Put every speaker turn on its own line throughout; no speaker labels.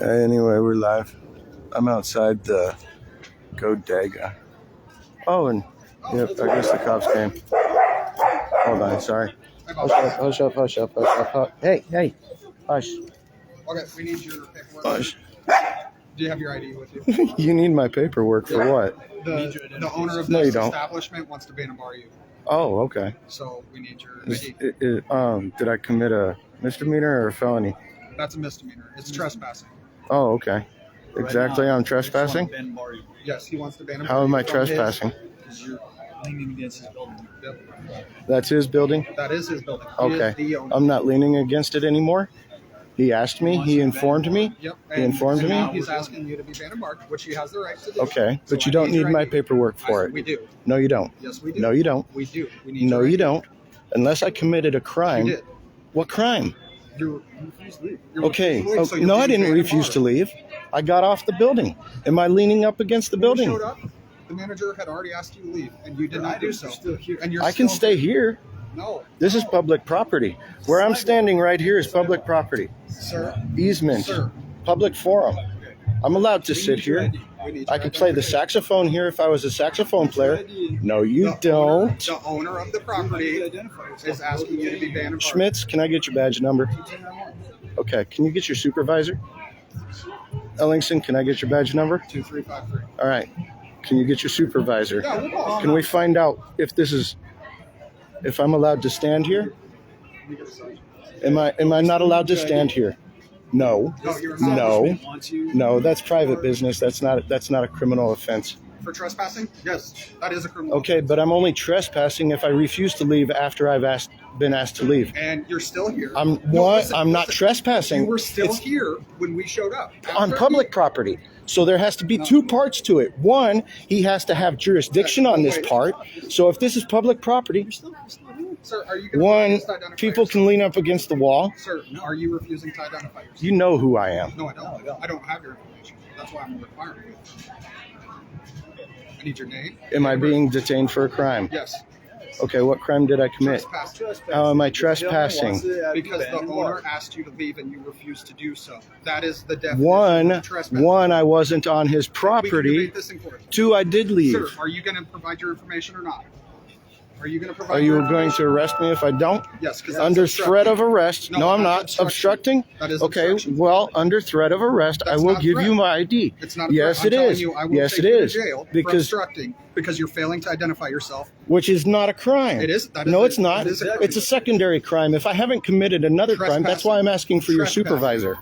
Anyway, we're live. I'm outside the Bodega. Oh, and yep, I guess the cops came. Hold on, sorry. Hush up. Hey, hush.
Okay, we need your paperwork.
Hush.
Do you have your ID with you?
You need my paperwork for what?
The owner of this establishment wants to ban and bar you.
Oh, okay.
So we need your ID.
Did I commit a misdemeanor or a felony?
That's a misdemeanor. It's trespassing.
Oh, okay. Exactly, I'm trespassing?
Yes, he wants to ban and bar you.
How am I trespassing?
Because you're leaning against his building.
That's his building?
That is his building.
Okay. I'm not leaning against it anymore? He asked me. He informed me.
Yep.
He informed me.
Now he's asking you to be banned and barred, which he has the right to do.
Okay, but you don't need my paperwork for it.
We do.
No, you don't.
Yes, we do.
No, you don't.
We do. We need
no, you don't. Unless I committed a crime.
You did.
What crime?
You refused to leave.
Okay. No, I didn't refuse to leave. I got off the building. Am I leaning up against the building?
When you showed up, the manager had already asked you to leave, and you did not do so. And you're
I can stay here.
No.
This is public property. Where I'm standing right here is public property.
Sir.
Easement.
Sir.
Public forum. I'm allowed to sit here. I could play the saxophone here if I was a saxophone player. No, you don't.
The owner of the property is asking you to be banned and barred.
Schmitz, can I get your badge number? Okay, can you get your supervisor? Ellingson, can I get your badge number?
2353.
All right. Can you get your supervisor?
Yeah, we'll go.
Can we find out if I'm allowed to stand here? Am I not allowed to stand here? No. No, that's private business. That's not a criminal offense.
For trespassing? Yes, that is a criminal.
Okay, but I'm only trespassing if I refuse to leave after I've been asked to leave.
And you're still here.
I'm not trespassing.
You were still here when we showed up.
On public property. So there has to be two parts to it. One, he has to have jurisdiction on this part. So if this is public property,
sir, are you
people can lean up against the wall.
Sir, are you refusing to identify yourself?
You know who I am.
No, I don't. I don't have your information. That's why I'm requiring you. I need your name.
Am I being detained for a crime?
Yes.
Okay, what crime did I commit? How am I trespassing?
Because the owner asked you to leave and you refused to do so. That is the definition of trespassing.
One, I wasn't on his property. Two, I did leave.
Sir, are you going to provide your information or not? Are you going to provide?
Are you going to arrest me if I don't?
Yes, because
under threat of arrest. No, I'm not. Obstructing?
That is
okay.
obstruction.
Well, under threat of arrest, I will give you my ID.
It's not a
yes,
threat.
it is. Yes, it is.
Because obstructing, because you're failing to identify yourself.
Which is not a crime.
It is.
No, it's not. It's a secondary crime. If I haven't committed another crime, that's why I'm asking for your supervisor.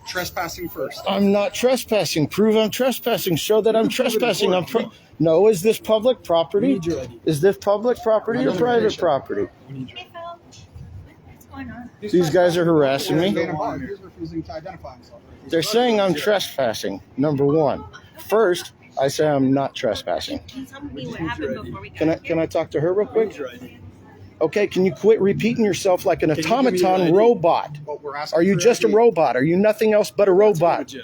Trespassing first.
I'm not trespassing. Prove I'm trespassing. Show that I'm trespassing. No, is this public property? Is this public property or private property?
Hey, Phil. What's going on?
These guys are harassing me.
He's refusing to identify himself.
They're saying I'm trespassing, number one. First, I say I'm not trespassing.
Can you tell me what happened before we got
Can I talk to her real quick? Okay, can you quit repeating yourself like an automaton robot? Are you just a robot? Are you nothing else but a robot?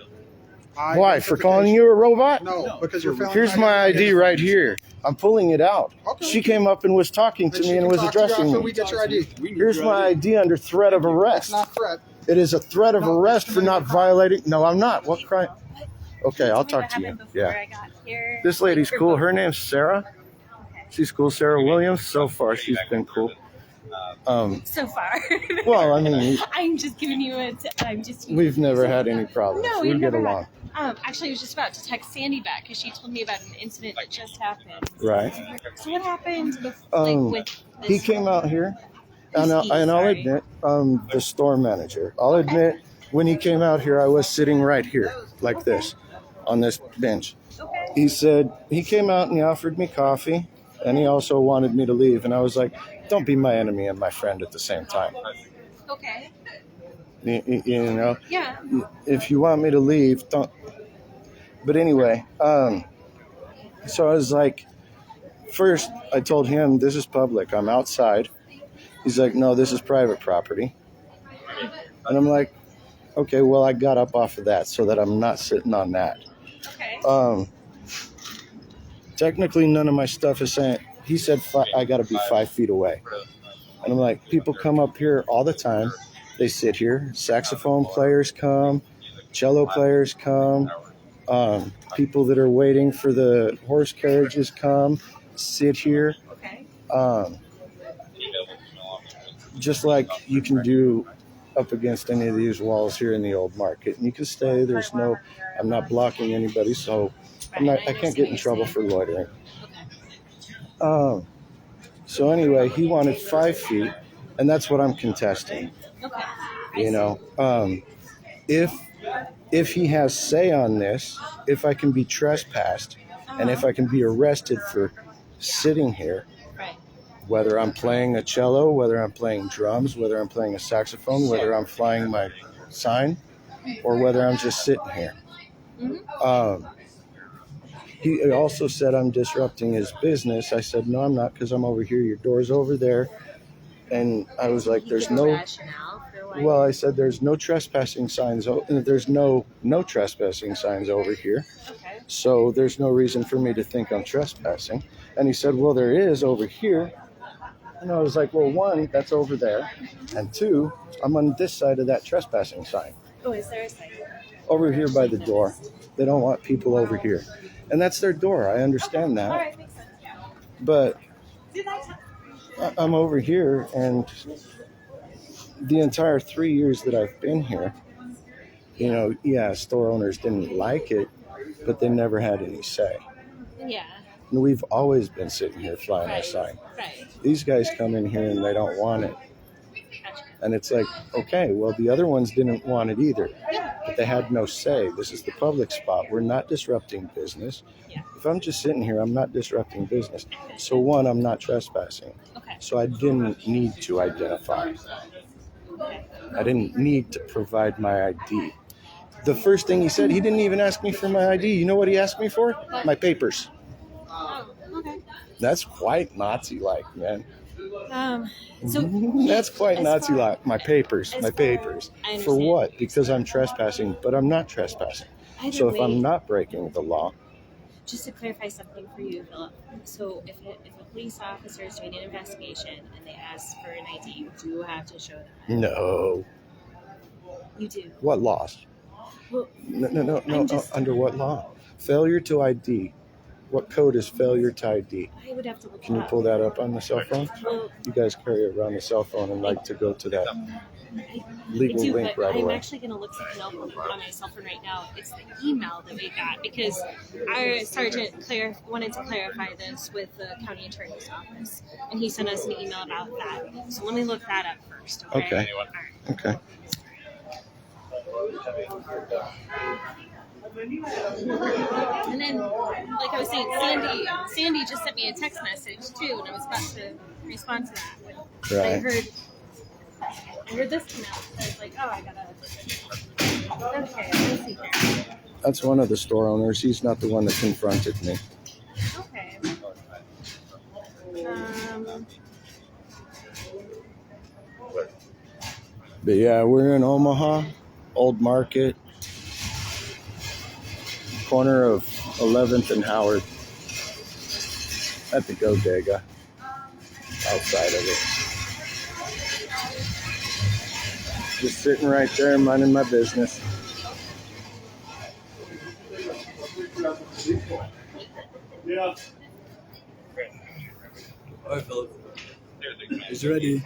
Why? For calling you a robot?
No, because you're failing.
Here's my ID right here. I'm pulling it out. Okay. She came up and was talking to me and was addressing me.
We get your ID.
Here's my ID under threat of arrest.
It's not threat.
It is a threat of arrest for not violating. No, I'm not. What crime? Okay, I'll talk to you. Yeah. This lady's cool. Her name's Sarah. She's cool. Sarah Williams. So far, she's been cool.
So far.
Well, I mean,
I'm just giving you
we've never had any problems.
No,
we get along.
Actually, I was just about to text Sandy back because she told me about an incident that just happened.
Right.
So what happened with
he came out here, and I'll admit, the store manager. I'll admit, when he came out here, I was sitting right here, like this, on this bench.
Okay.
He said, he came out and he offered me coffee, and he also wanted me to leave. And I was like, don't be my enemy and my friend at the same time.
Okay.
You know?
Yeah.
If you want me to leave, don't. But anyway, so I was like, first I told him, this is public. I'm outside. He's like, no, this is private property. And I'm like, okay, well, I got up off of that so that I'm not sitting on that.
Okay.
Technically, none of my stuff is saying. He said I got to be 5 feet away. And I'm like, people come up here all the time. They sit here. Saxophone players come. Cello players come. People that are waiting for the horse carriages come. Sit here. Just like you can do up against any of these walls here in the old market. And you can stay. There's no, I'm not blocking anybody, so I can't get in trouble for loitering. So anyway, he wanted 5 feet, and that's what I'm contesting. You know, if he has say on this, if I can be trespassed, and if I can be arrested for sitting here, whether I'm playing a cello, whether I'm playing drums, whether I'm playing a saxophone, whether I'm flying my sign, or whether I'm just sitting here. He also said I'm disrupting his business. I said, no, I'm not, because I'm over here. Your door's over there. And I was like, there's no... Well, I said, there's no trespassing signs. There's no trespassing signs over here. So there's no reason for me to think I'm trespassing. And he said, well, there is over here. And I was like, well, 1, that's over there. And 2, I'm on this side of that trespassing sign.
Oh, is there a sign?
Over here by the door. They don't want people over here. And that's their door. I understand that.
All right, makes sense.
But I'm over here, and the entire 3 years that I've been here, you know, yeah, store owners didn't like it, but they never had any say.
Yeah.
And we've always been sitting here flying our sign.
Right.
These guys come in here and they don't want it. And it's like, okay, well, the other ones didn't want it either. But they had no say. This is the public spot. We're not disrupting business.
Yeah.
If I'm just sitting here, I'm not disrupting business. So 1, I'm not trespassing.
Okay.
So I didn't need to identify. I didn't need to provide my ID. The first thing he said, he didn't even ask me for my ID. You know what he asked me for? My papers.
Oh, okay.
That's quite Nazi-like, man.
So
That's quite Nazi-like. My papers. For what? Because I'm trespassing, but I'm not trespassing. So if I'm not breaking the law.
Just to clarify something for you, Philip. So if a police officer is doing an investigation and they ask for an ID, you do have to show them.
No.
You do.
What laws?
Well,
No. Under what law? Failure to ID. What code is failure to ID?
I would have to look
Can you
it up.
pull that up on the cell phone?
Well,
You guys carry around the cell phone and like to go to that legal
I do,
link
but
right
I'm
away.
actually going to look something up on my cell phone right now. It's the email that we got because our sergeant wanted to clarify this with the county attorney's office, and he sent us an email about that. So let me look that up first. Okay.
Okay.
And then, like I was saying, Sandy just sent me a text message too, and I was about to respond to that. When I
Right.
heard this come out. I was like, oh, I gotta. Okay, let's see here.
That's one of the store owners. He's not the one that confronted me.
Okay.
But yeah, we're in Omaha, Old Market, corner of 11th and Howard, at the Bodega, outside of it. Just sitting right there, minding my business.
Yeah. All right, Philip. He's ready.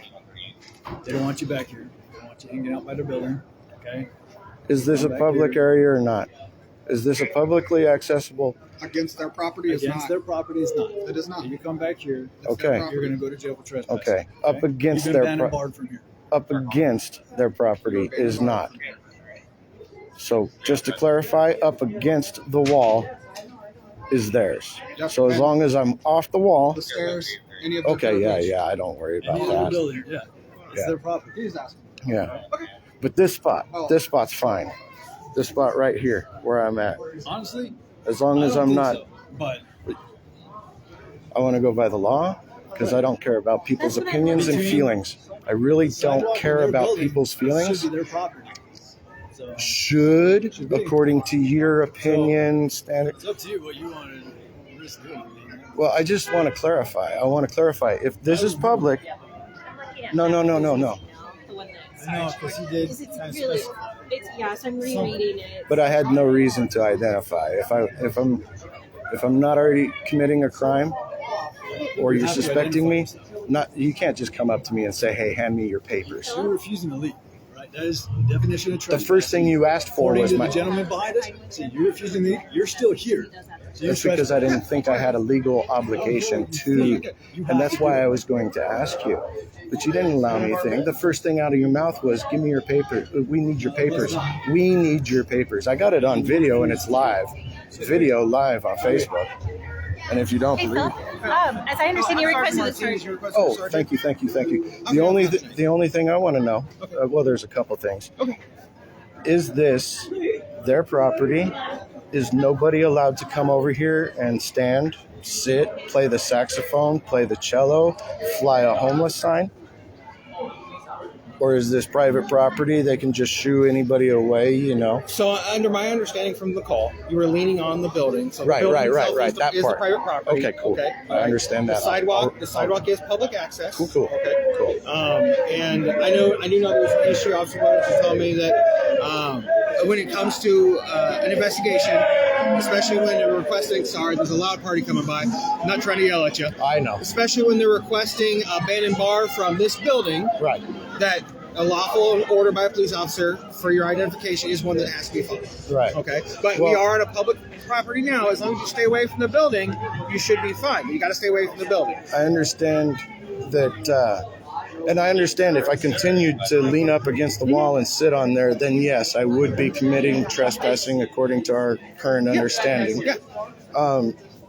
They don't want you back here. They don't want you hanging out by the building. Okay.
Is this a public area or not? Is this a publicly accessible?
Against their property is
Against
not.
their property is not.
It is not.
If you come back here,
Okay.
you're going to go to jail for trespassing.
Okay. Up against
You're
their
going to ban and barred from here.
up against their property is not. So just to clarify, up against the wall is theirs. So as long as I'm off the wall,
The stairs, any of the
okay,
verbiage.
yeah, I don't worry about
Any other
that.
building, yeah. It's
Yeah.
their property.
He's asking.
Yeah. But this spot's fine. This spot right here, where I'm at.
Honestly,
As long
I
as
don't
I'm
think
not,
so. But
I want to go by the law because I don't care about people's
That's what I
opinions and
wanted.
feelings. I really
sidewalk
don't
in
care
their
about
building
people's feelings.
should be their property. So
Should,
be.
according to your opinion, standard.
it's up to you what you want to risk doing.
Well, I just want to clarify. I want to clarify. If this is public, No.
The one that
I know,
Sarge
because he
worked-
did
'cause it's
kind of
really,
specify.
so I'm rereading it.
But I had no reason to identify. If I'm not already committing a crime, or you're
have to
suspecting me,
identify yourself.
you can't just come up to me and say, "Hey, hand me your papers."
You're refusing to leave, right? That is the definition of
The
trespassing.
first thing you asked for
According
was
to
my.
the gentleman behind us, so you're refusing to leave. You're still here. So you're
That's because I didn't think I had a legal obligation to, and that's why I was going to ask you. But you didn't allow anything. The first thing out of your mouth was, "Give me your paper. We need your papers. We need your papers." I got it on video and it's live. It's video live on Facebook. And if you don't
Hey,
believe,
Phil, as I understand, you requested the search.
oh, thank you. The only thing I want to know, well, there's a couple things.
Okay.
Is this their property? Is nobody allowed to come over here and stand, sit, play the saxophone, play the cello, fly a homeless sign? Or is this private property? They can just shoo anybody away, you know?
So, under my understanding from the call, you were leaning on the building. So the
Right.
building itself
That
is
part.
the private property.
Okay, cool.
Okay.
I understand that.
The sidewalk is public access.
Cool.
Okay.
Cool.
And I do know there's an issue. Officer wanted to tell me that when it comes to an investigation, especially when they're requesting, sorry, there's a loud party coming by. I'm not trying to yell at you.
I know.
Especially when they're requesting a ban and bar from this building,
Right.
that a lawful order by a police officer for your identification is one that has to be followed.
Right.
Okay. But we
Well-
are on a public property now. As long as you stay away from the building, you should be fine. But you got to stay away from the building.
I understand that, and I understand if I continued to lean up against the wall and sit on there, then yes, I would be committing trespassing according to our current understanding.
Yeah.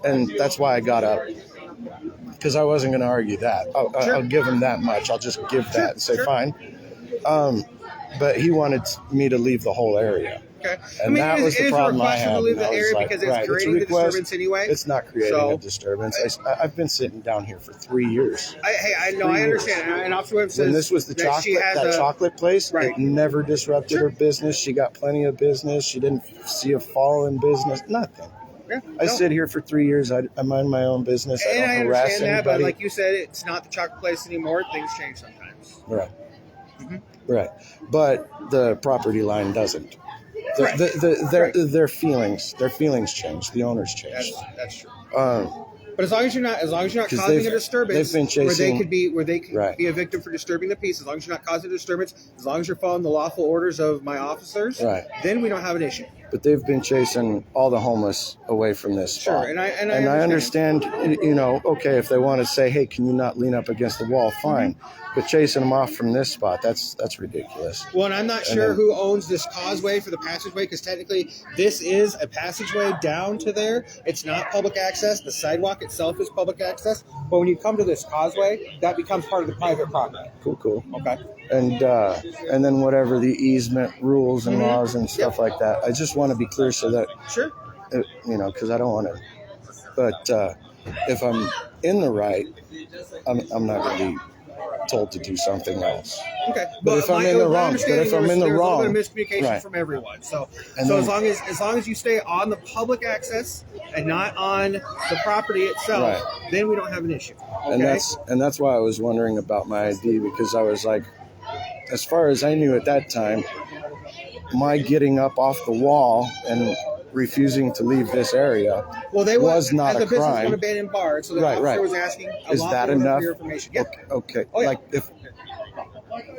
And that's why I got up. Because I wasn't going to argue that.
Sure.
I'll give him that much. I'll just give that and say,
Sure.
fine. But he wanted me to leave the whole area.
Okay.
And that was the problem I
It is a request
had.
to leave
And I
the
was
area
like,
because it's
right,
creating
a
the
request.
disturbance anyway.
It's not creating
So-
a disturbance. I've been sitting down here for 3 years.
I know. I understand. And Officer Webb says
When this was the
that she
chocolate,
has
chocolate place,
Right.
it never disrupted
Sure.
her business. She got plenty of business. She didn't see a fall in business. Nothing.
Yeah,
I
no.
sit here for 3 years. I mind my own business. I
And I
don't harass
understand that,
anybody.
but like you said, it's not the chocolate place anymore. Things change sometimes.
Right.
Mhm.
Right. But the property line doesn't.
Right.
Their feelings change. The owners change.
That's true.
Um,
But as long as you're not
'Cause
causing a
they've
disturbance
been
where
chasing-
they could
Right.
be a victim for disturbing the peace, as long as you're not causing a disturbance, as long as you're following the lawful orders of my officers,
Right.
then we don't have an issue.
but they've been chasing all the homeless away from this spot.
Sure, and I
understand. You know, okay, if they want to say, "Hey, can you not lean up against the wall?" Fine, but chasing them off from this spot—that's ridiculous.
Well, and I'm not sure who owns this causeway for the passageway, because technically this is a passageway down to there. It's not public access. The sidewalk itself is public access. But when you come to this causeway, that becomes part of the private property.
Cool.
Okay.
And then whatever the easement rules and laws and stuff like that. I just want to be clear so that
Sure.
you know, because I don't want to. But if I'm in the right, I'm not going to be told to do something else.
Okay.
But if I'm in the wrong,
there was a little bit of miscommunication
right.
from everyone. So,
And
so
then-
as long as you stay on the public access and not on the property itself,
Right.
then we don't have an issue. Okay.
And that's why I was wondering about my ID, because I was like, as far as I knew at that time, my getting up off the wall and refusing to leave this area
well, they
was not
as
a
a business
crime.
want to ban and bar, so the
Right,
officer
right.
was asking a
Is
lawful
that
order for
enough?
your information. Yeah.
Okay.
Oh, yeah.
Like if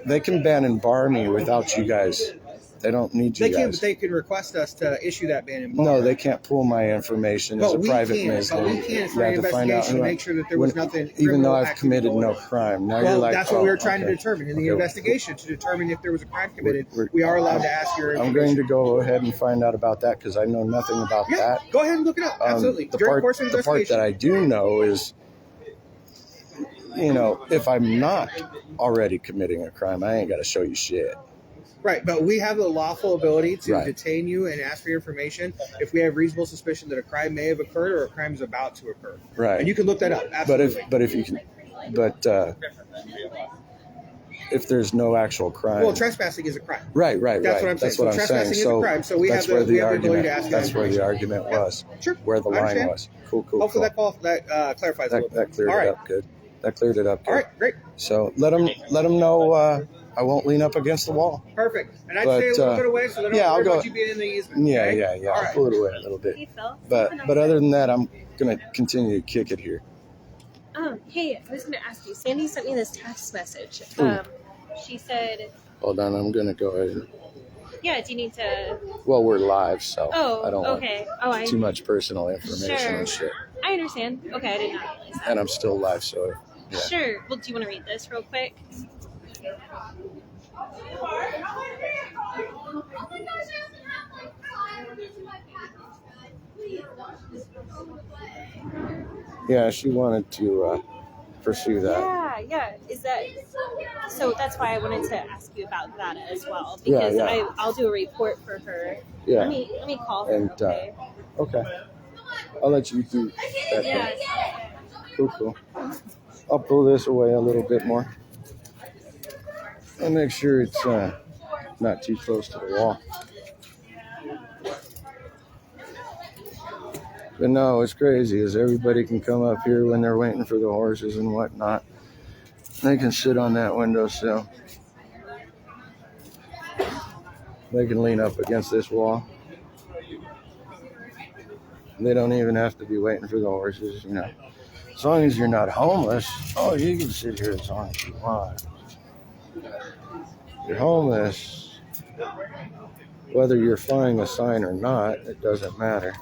they can ban and bar me without you guys, they don't need you
They can,
guys.
but they can request us to issue that ban and bar.
No, they can't pull my information as
But
a
we
private
can.
business.
But we can for
You
an
have to find out
investigation
who
to
I-
make sure that there was
when-
nothing.
even though
criminal
I've
activity
committed
going
no
on.
crime. Now
Well,
you're like,
that's what we were
oh,
trying to
okay.
determine in the
Okay.
investigation, to determine if there was a crime committed.
We're-
We are allowed to ask your
I'm
information.
going to go ahead and find out about that because I know nothing about
Yeah,
that.
go ahead and look it up. Absolutely.
The
During
part,
the course of
the part
investigation.
that I do know is, you know, if I'm not already committing a crime, I ain't got to show you shit.
Right, but we have the lawful ability to
Right.
detain you and ask for your information if we have reasonable suspicion that a crime may have occurred or a crime is about to occur.
Right.
And you can look that up.
But
Absolutely.
if you can, if there's no actual crime.
Well, trespassing is a crime.
Right.
That's what I'm saying.
That's
So
what I'm saying.
trespassing is a
So
crime, so we
that's
have the-
where
we have the ability
argument.
to ask
That's
that
where the
information.
argument
Yeah.
was.
Sure.
Where the
I
line
understand.
was. Cool.
Hopefully that clarifies a
That
little bit.
cleared
All
it
right.
up good. That cleared it up.
All right, great.
So let them know I won't lean up against the wall.
Perfect. And I'd
But,
stay a little bit away so they don't
yeah, I'll
worry
go.
about you being in the easement.
Yeah,
okay?
yeah, yeah.
All
I'll
right.
pull it away a little bit.
Hey, Phil.
But other than that, I'm gonna continue to kick it here.
Hey, I was going to ask you. Sandy sent me this text message.
Ooh.
She said,
Hold on, I'm gonna go ahead. And,
yeah, do you need to...
well, we're live, so I don't
okay.
want too much personal information and shit.
I understand. Okay, I did not realize that.
And I'm still live, so yeah.
Sure. Well, do you want to read this real quick?
Yeah, she wanted to pursue that.
Yeah. Is that so? That's why I wanted to ask you about that as well, because
Yeah.
I'll do a report for her.
Yeah.
Let me call her.
And
okay.
okay, I'll let you do that.
Yeah.
Then. Cool. I'll pull this away a little bit more. I'll make sure it's not too close to the wall. But no, it's crazy is everybody can come up here when they're waiting for the horses and whatnot. They can sit on that windowsill. They can lean up against this wall. They don't even have to be waiting for the horses, you know. As long as you're not homeless, oh, you can sit here as long as you want. If you're homeless, whether you're flying a sign or not, it doesn't matter.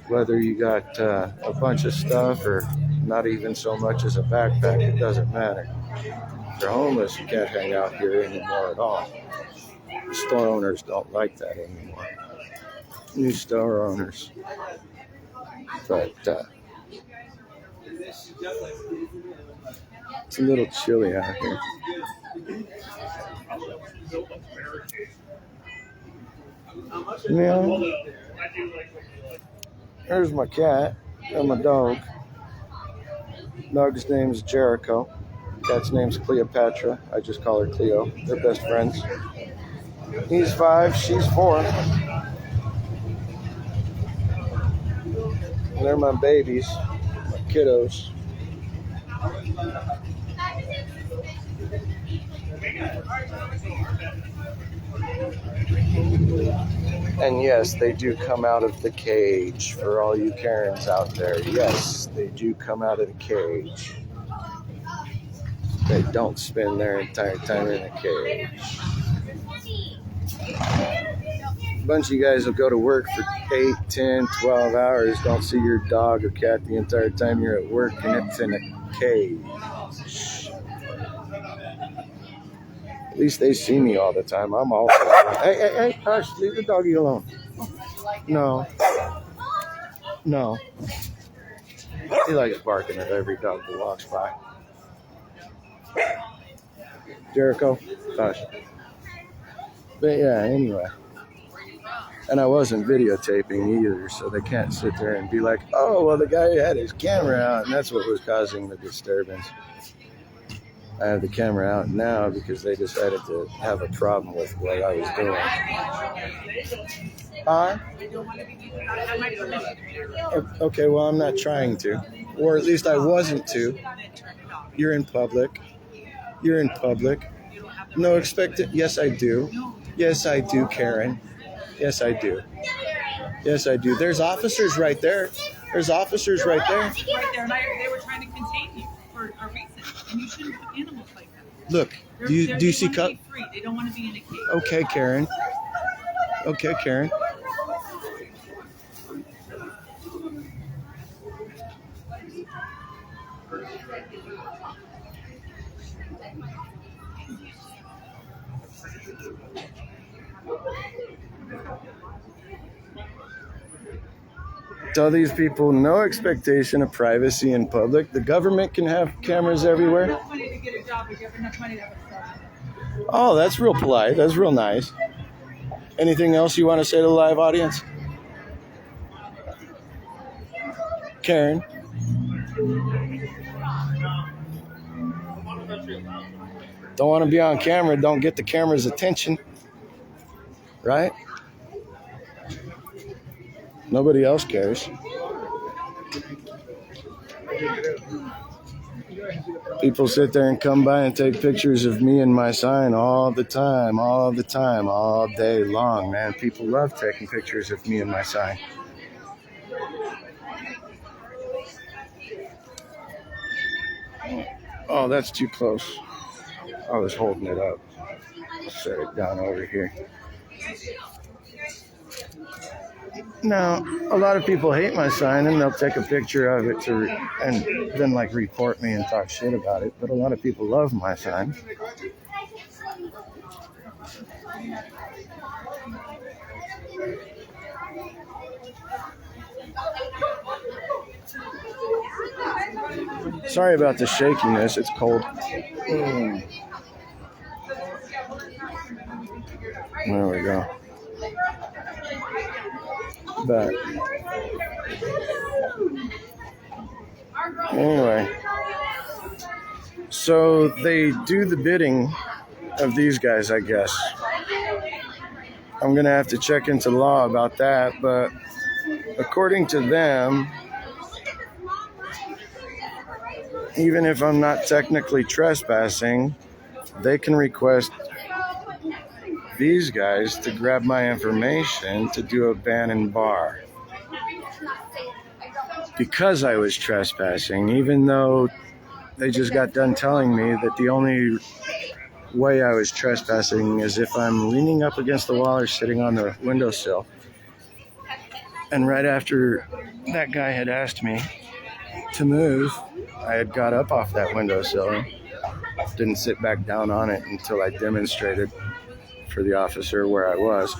Whether you got a bunch of stuff or not even so much as a backpack, it doesn't matter. If you're homeless, you can't hang out here anymore at all. The store owners don't like that anymore. New store owners. But it's a little chilly out here. Yeah. There's my cat and my dog. Dog's name's Jericho. Cat's name's Cleopatra. I just call her Cleo. They're best friends. He's 5, she's 4. And they're my babies, my kiddos. And yes, they do come out of the cage for all you Karens out there. Yes, they do come out of the cage. They don't spend their entire time in a cage. A bunch of you guys will go to work for 8, 10, 12 hours, don't see your dog or cat the entire time you're at work, and it's in a cage. At least they see me all the time. I'm all hey, hush, leave the doggy alone. No. He likes barking at every dog that walks by. Jericho, hush. But yeah, anyway. And I wasn't videotaping either, so they can't sit there and be like, oh, well, the guy had his camera out, and that's what was causing the disturbance. I have the camera out now because they decided to have a problem with what I was doing. Okay, well, I'm not trying to. Or at least I wasn't to. You're in public. You're in public. No expected. Yes, I do. Yes, I do, Karen. Yes, I do. Yes, I do. There's officers right there. There's officers right there.
Right there, and they were trying to contain you for a reason, and you shouldn't put animals like that.
Look, do you see
cut? They don't want to be in a cage.
Okay, Karen. Okay, Karen. Tell these people no expectation of privacy in public. The government can have cameras everywhere.
Enough money to get a job, but you have enough money to have a job.
Oh, that's real polite. That's real nice. Anything else you want to say to the live audience? Karen? Don't want to be on camera. Don't get the camera's attention. Right? Nobody else cares. People sit there and come by and take pictures of me and my sign all the time, all day long, man. People love taking pictures of me and my sign. Oh, that's too close. I was holding it up. I'll set it down over here. Now, a lot of people hate my sign and they'll take a picture of it and then like report me and talk shit about it. But a lot of people love my sign. Sorry about the shakiness. It's cold. There we go. But anyway, so they do the bidding of these guys, I guess. I'm gonna have to check into law about that, but according to them, even if I'm not technically trespassing, they can request these guys to grab my information to do a ban and bar. Because I was trespassing, even though they just got done telling me that the only way I was trespassing is if I'm leaning up against the wall or sitting on the windowsill. And right after that guy had asked me to move, I had got up off that windowsill, didn't sit back down on it until I demonstrated for the officer where I was.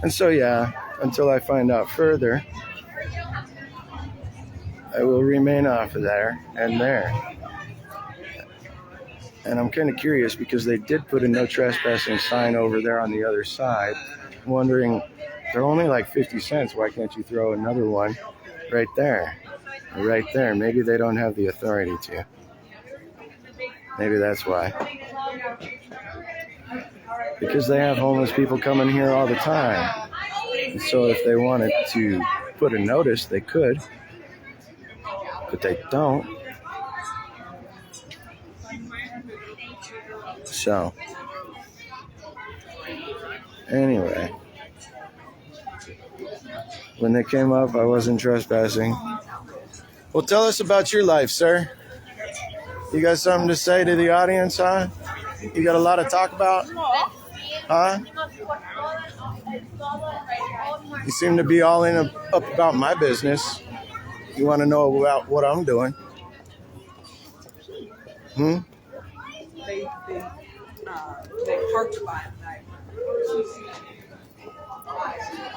And so, yeah, until I find out further, I will remain off of there and there. And I'm kind of curious because they did put a no trespassing sign over there on the other side. I'm wondering, they're only like 50 cents. Why can't you throw another one right there? Right there. Maybe they don't have the authority to. Maybe that's why. Because they have homeless people coming here all the time. And so if they wanted to put a notice, they could. But they don't. So, anyway. When they came up, I wasn't trespassing. Well, tell us about your life, sir. You got something to say to the audience, huh? You got a lot to talk about? Huh? You seem to be all up about my business. You want to know about what I'm doing?
They parked by it.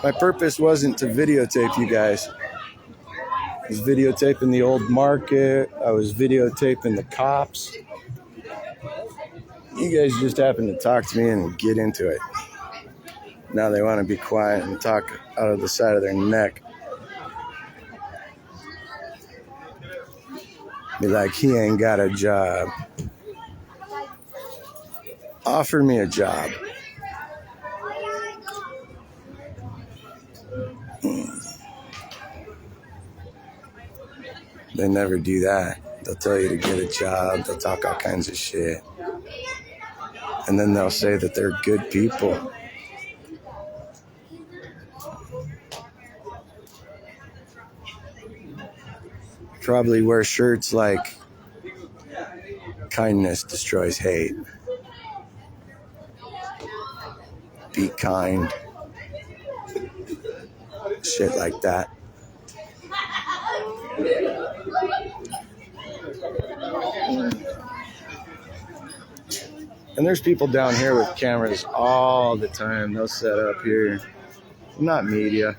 My purpose wasn't to videotape you guys. I was videotaping the old market. I was videotaping the cops. You guys just happened to talk to me and get into it. Now they want to be quiet and talk out of the side of their neck. Be like, he ain't got a job. Offer me a job. They never do that. They'll tell you to get a job. They'll talk all kinds of shit. And then they'll say that they're good people. Probably wear shirts like kindness destroys hate. Be kind. Shit like that. And there's people down here with cameras all the time. They'll set up here. Not media,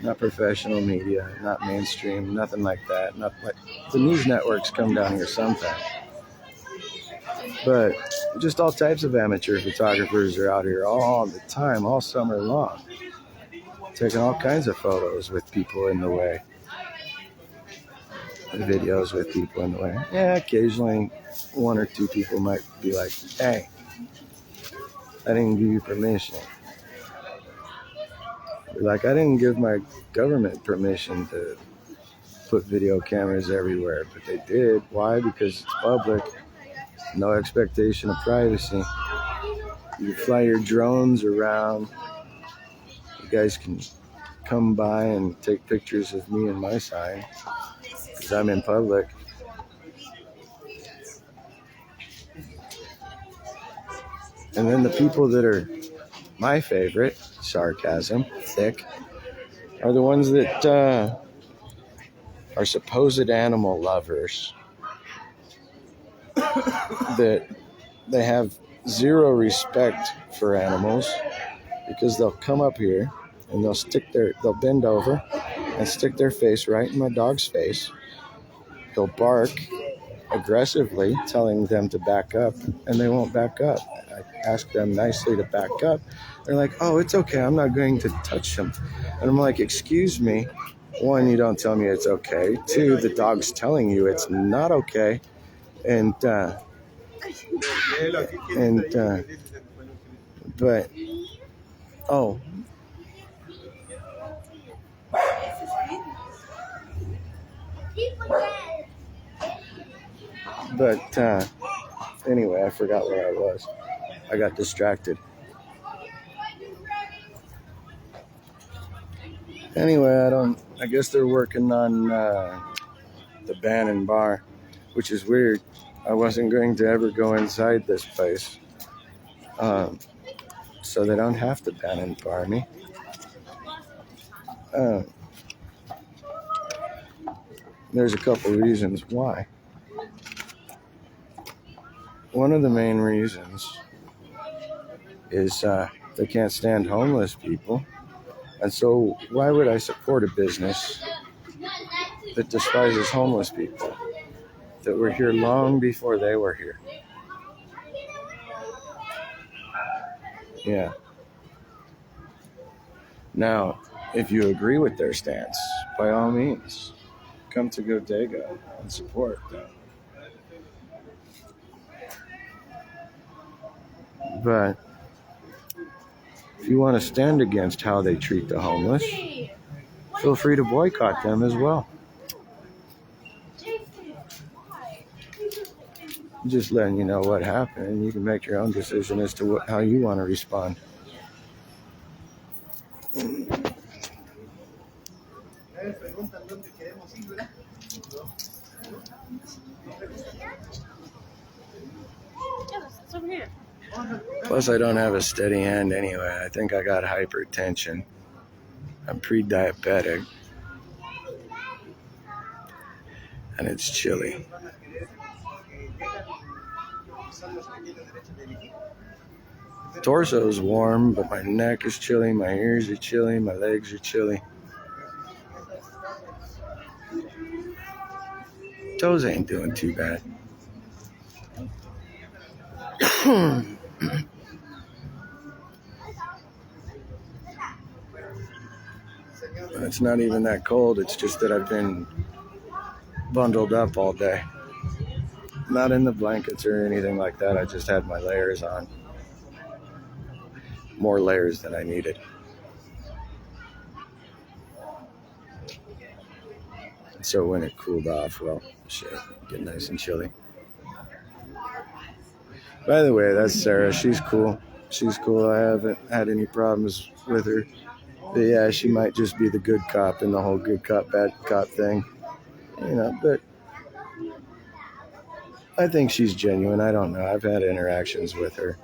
not professional media, not mainstream, nothing like that. Not like the news networks come down here sometimes. But just all types of amateur photographers are out here all the time, all summer long, taking all kinds of photos with people in the way. Videos with people in the way. Yeah, occasionally one or two people might be like, hey, I didn't give you permission. Like, I didn't give my government permission to put video cameras everywhere, but they did. Why? Because it's public. No expectation of privacy. You fly your drones around. You guys can come by and take pictures of me and my sign because I'm in public. And then the people that are my favorite, sarcasm, thick, are the ones that are supposed animal lovers, that they have zero respect for animals because they'll come up here and they'll bend over and stick their face right in my dog's face. He'll bark aggressively, telling them to back up, and they won't back up. I ask them nicely to back up. They're like, oh, it's okay, I'm not going to touch him. And I'm like, excuse me. One, you don't tell me it's okay. Two, the dog's telling you it's not okay. And but oh, but anyway, I forgot where I was. I got distracted. Anyway, I guess they're working on the Bannon bar, which is weird. I wasn't going to ever go inside this place, so they don't have to Bannon bar me. There's a couple reasons why. One of the main reasons is they can't stand homeless people. And so why would I support a business that despises homeless people that were here long before they were here? Yeah. Now, if you agree with their stance, by all means, come to Godega and support them. But if you want to stand against how they treat the homeless, feel free to boycott them as well. Just letting you know what happened. You can make your own decision as to how you want to respond.
It's over here.
Plus, I don't have a steady hand anyway. I think I got hypertension. I'm pre-diabetic. And it's chilly. Torso's warm, but my neck is chilly, my ears are chilly, my legs are chilly. Toes ain't doing too bad. It's not even that cold, it's just that I've been bundled up all day. Not in the blankets or anything like that, I just had my layers on. More layers than I needed. So when it cooled off, well, shit, get nice and chilly. By the way, that's Sarah. She's cool. She's cool. I haven't had any problems with her. But yeah, she might just be the good cop in the whole good cop, bad cop thing. You know, but I think she's genuine. I don't know. I've had interactions with her.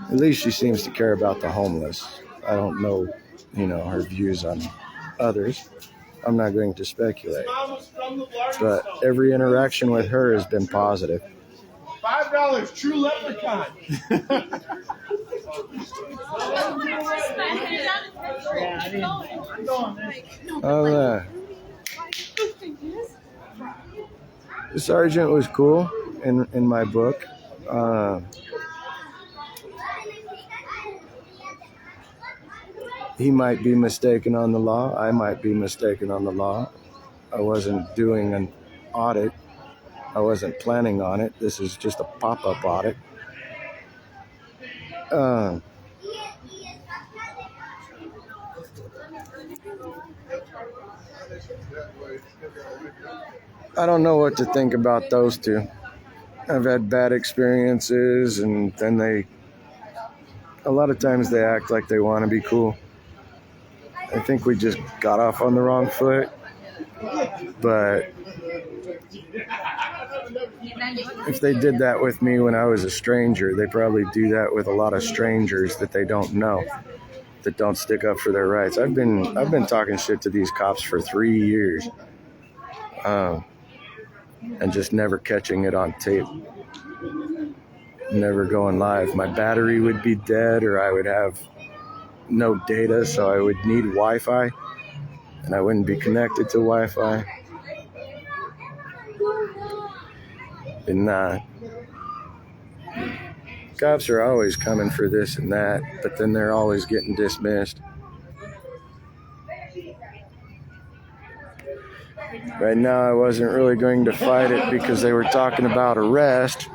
At least she seems to care about the homeless. I don't know, her views on others. I'm not going to speculate. But every interaction with her has been positive.
$5, true leprechaun.
The sergeant was cool in my book. He might be mistaken on the law. I might be mistaken on the law. I wasn't doing an audit. I wasn't planning on it. This is just a pop-up audit. I don't know what to think about those two. I've had bad experiences, and then a lot of times they act like they want to be cool. I think we just got off on the wrong foot, but if they did that with me when I was a stranger, they probably do that with a lot of strangers that they don't know, that don't stick up for their rights. I've been talking shit to these cops for 3 years, and just never catching it on tape, never going live. My battery would be dead, or I would have no data, so I would need Wi-Fi, and I wouldn't be connected to Wi-Fi. And cops are always coming for this and that, but then they're always getting dismissed. Right now, I wasn't really going to fight it because they were talking about arrest.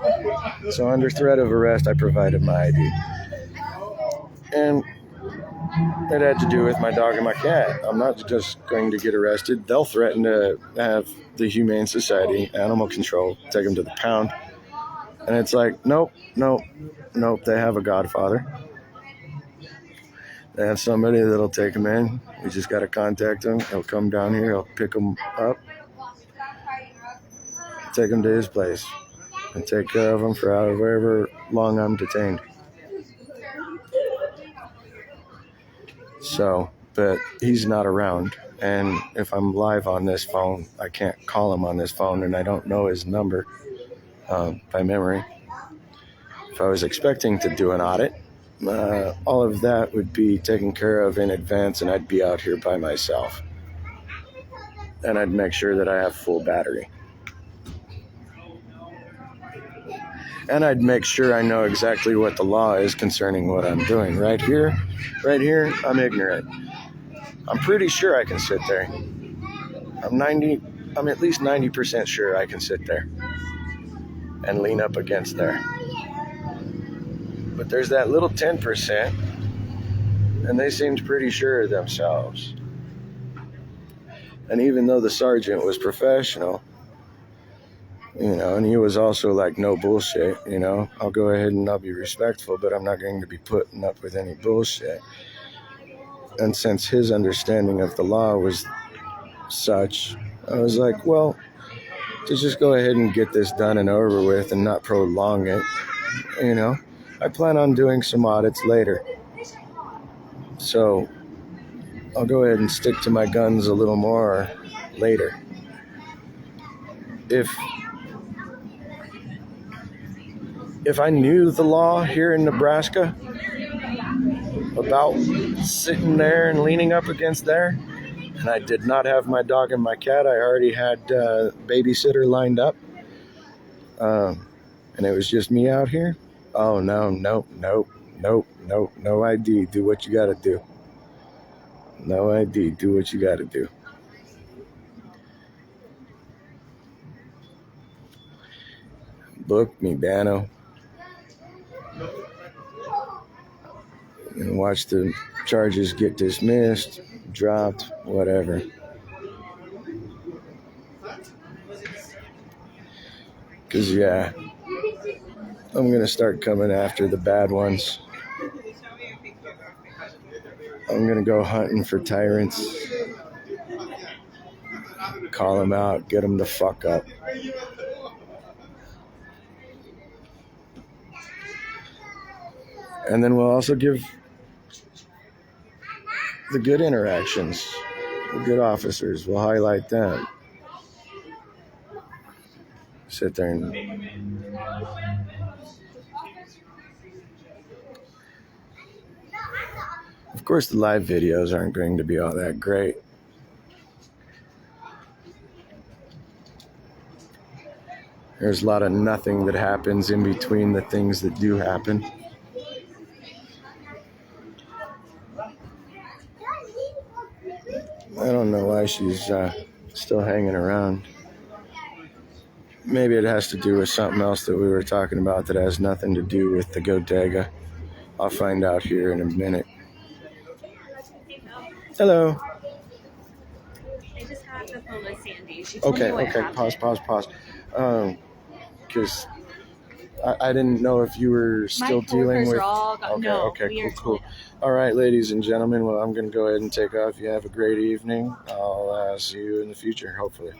So under threat of arrest, I provided my ID. And it had to do with my dog and my cat. I'm not just going to get arrested. They'll threaten to have the Humane Society, Animal Control, take them to the pound. And it's like, nope. They have a godfather. They have somebody that'll take them in. We just got to contact him. He'll come down here. He'll pick them up, take them to his place, and take care of them for however long I'm detained. So, but he's not around. And if I'm live on this phone, I can't call him on this phone, and I don't know his number by memory. If I was expecting to do an audit, all of that would be taken care of in advance, and I'd be out here by myself. And I'd make sure that I have full battery. And I'd make sure I know exactly what the law is concerning what I'm doing. Right here, I'm ignorant. I'm pretty sure I can sit there. I'm at least 90% sure I can sit there and lean up against there. But there's that little 10%, and they seemed pretty sure of themselves. And even though the sergeant was professional, and he was also like, no bullshit, I'll go ahead and I'll be respectful, but I'm not going to be putting up with any bullshit. And since his understanding of the law was such, I was like, well, to just go ahead and get this done and over with and not prolong it, I plan on doing some audits later. So I'll go ahead and stick to my guns a little more later. If I knew the law here in Nebraska about sitting there and leaning up against there, and I did not have my dog and my cat, I already had a babysitter lined up, and it was just me out here. Oh, no ID, do what you gotta do. No ID, do what you gotta do. Book me, Dano. And watch the charges get dismissed, dropped, whatever. Because, yeah, I'm going to start coming after the bad ones. I'm going to go hunting for tyrants. Call them out, get them the fuck up. And then we'll also give the good interactions, the good officers, we'll highlight them. Sit there and of course the live videos aren't going to be all that great. There's a lot of nothing that happens in between the things that do happen. I don't know why she's still hanging around. Maybe it has to do with something else that we were talking about that has nothing to do with the Godega. I'll find out here in a minute.
Hello.
Hello.
I just have the phone already. She told
Okay,
me what
okay.
happened.
Pause. Because I didn't know if you were still
My
dealing
coworkers
with.
are all gone.
Okay,
No,
okay,
we are
cool.
totally done.
All right, ladies and gentlemen. Well, I'm going to go ahead and take off. You have a great evening. I'll see you in the future, hopefully.